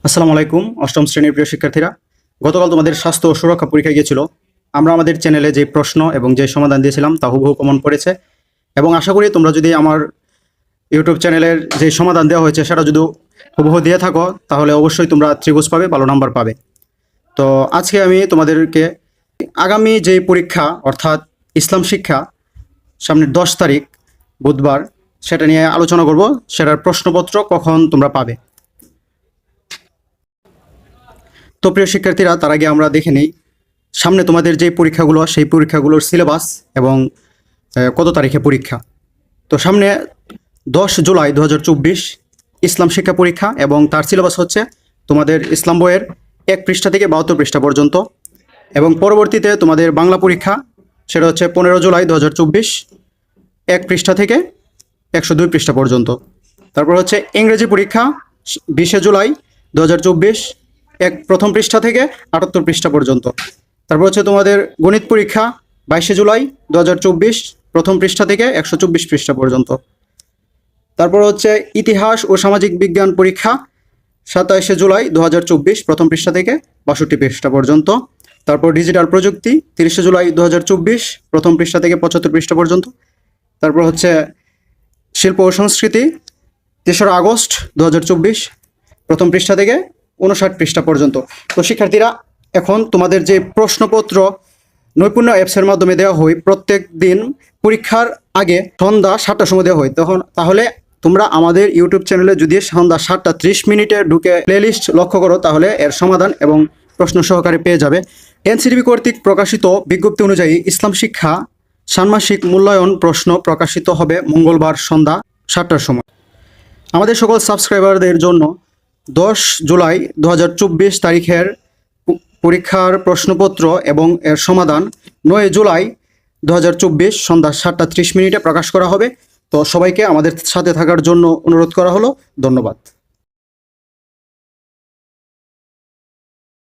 আসসালামু আলাইকুম অষ্টম শ্রেণীর প্রিয় শিক্ষার্থীরা, গতকাল তোমাদের স্বাস্থ্য ও সুরক্ষা পরীক্ষা গিয়েছিল। আমরা আমাদের চ্যানেলে যে প্রশ্ন এবং যে সমাধান দিয়েছিলাম তা হুবহু কমন পড়েছে, এবং আশা করি তোমরা যদি আমার ইউটিউব চ্যানেলের যে সমাধান দেওয়া হয়েছে সেটা যদি হুবহু দিয়ে থাকো তাহলে অবশ্যই তোমরা ত্রিভুজ পাবে, ভালো নাম্বার পাবে। তো আজকে আমি তোমাদেরকে আগামী যে পরীক্ষা অর্থাৎ ইসলাম শিক্ষা সামনের 10 তারিখ বুধবার, সেটা নিয়ে আলোচনা করব। সেটার প্রশ্নপত্র কখন তোমরা পাবে। তো প্রিয় শিক্ষার্থীরা, তার আগে আমরা দেখে নিই সামনে তোমাদের যে পরীক্ষাগুলো সেই পরীক্ষাগুলোর সিলেবাস এবং কত তারিখে পরীক্ষা। তো সামনে 10 জুলাই 2024 ইসলাম শিক্ষা পরীক্ষা, এবং তার সিলেবাস হচ্ছে তোমাদের ইসলাম বইয়ের 1 পৃষ্ঠা থেকে 72 পৃষ্ঠা পর্যন্ত। এবং পরবর্তীতে তোমাদের বাংলা পরীক্ষা, সেটা হচ্ছে 15 জুলাই 2024 1 পৃষ্ঠা থেকে 102 পৃষ্ঠা পর্যন্ত। তারপর হচ্ছে ইংরেজি পরীক্ষা 20 জুলাই 2024 প্রথম পৃষ্ঠা থেকে 78 পৃষ্ঠা পর্যন্ত। তারপর হচ্ছে তোমাদের গণিত পরীক্ষা 22 জুলাই 2024 প্রথম পৃষ্ঠা থেকে 124 পৃষ্ঠা পর্যন্ত। তারপর হচ্ছে ইতিহাস ও সামাজিক বিজ্ঞান পরীক্ষা 27 জুলাই 2024 প্রথম পৃষ্ঠা থেকে 62 পৃষ্ঠা পর্যন্ত। তারপর ডিজিটাল প্রযুক্তি 30 জুলাই 2024 প্রথম পৃষ্ঠা থেকে 75 পৃষ্ঠা পর্যন্ত। তারপর হচ্ছে শিল্প ও সংস্কৃতি 3রা আগস্ট 2024 প্রথম পৃষ্ঠা থেকে 59 পৃষ্ঠা পর্যন্ত। তো শিক্ষার্থীরা, এখন তোমাদের যে প্রশ্নপত্র নৈপুণ্য অ্যাপসের মাধ্যমে দেওয়া হয় প্রত্যেক দিন পরীক্ষার আগে সন্ধ্যা 7টার সময় দেওয়া হয়, তাহলে তোমরা আমাদের ইউটিউব চ্যানেলে যদি সন্ধ্যা 7টা 30 মিনিটে ঢুকে প্লেলিস্ট লক্ষ্য করো তাহলে এর সমাধান এবং প্রশ্ন সহকারে পেয়ে যাবে। এনসিটিভি কর্তৃক প্রকাশিত বিজ্ঞপ্তি অনুযায়ী ইসলাম শিক্ষা ষান্মাসিক মূল্যায়ন প্রশ্ন প্রকাশিত হবে মঙ্গলবার সন্ধ্যা 7টার সময়। আমাদের সকল সাবস্ক্রাইবারদের জন্য 10 জুলাই 2024 তারিখের পরীক্ষার প্রশ্নপত্র এবং এর সমাধান 9 জুলাই 2024 সন্ধ্যা 7টা 30 মিনিটে প্রকাশ করা হবে। তো সবাইকে আমাদের সাথে থাকার জন্য অনুরোধ করা হলো। ধন্যবাদ।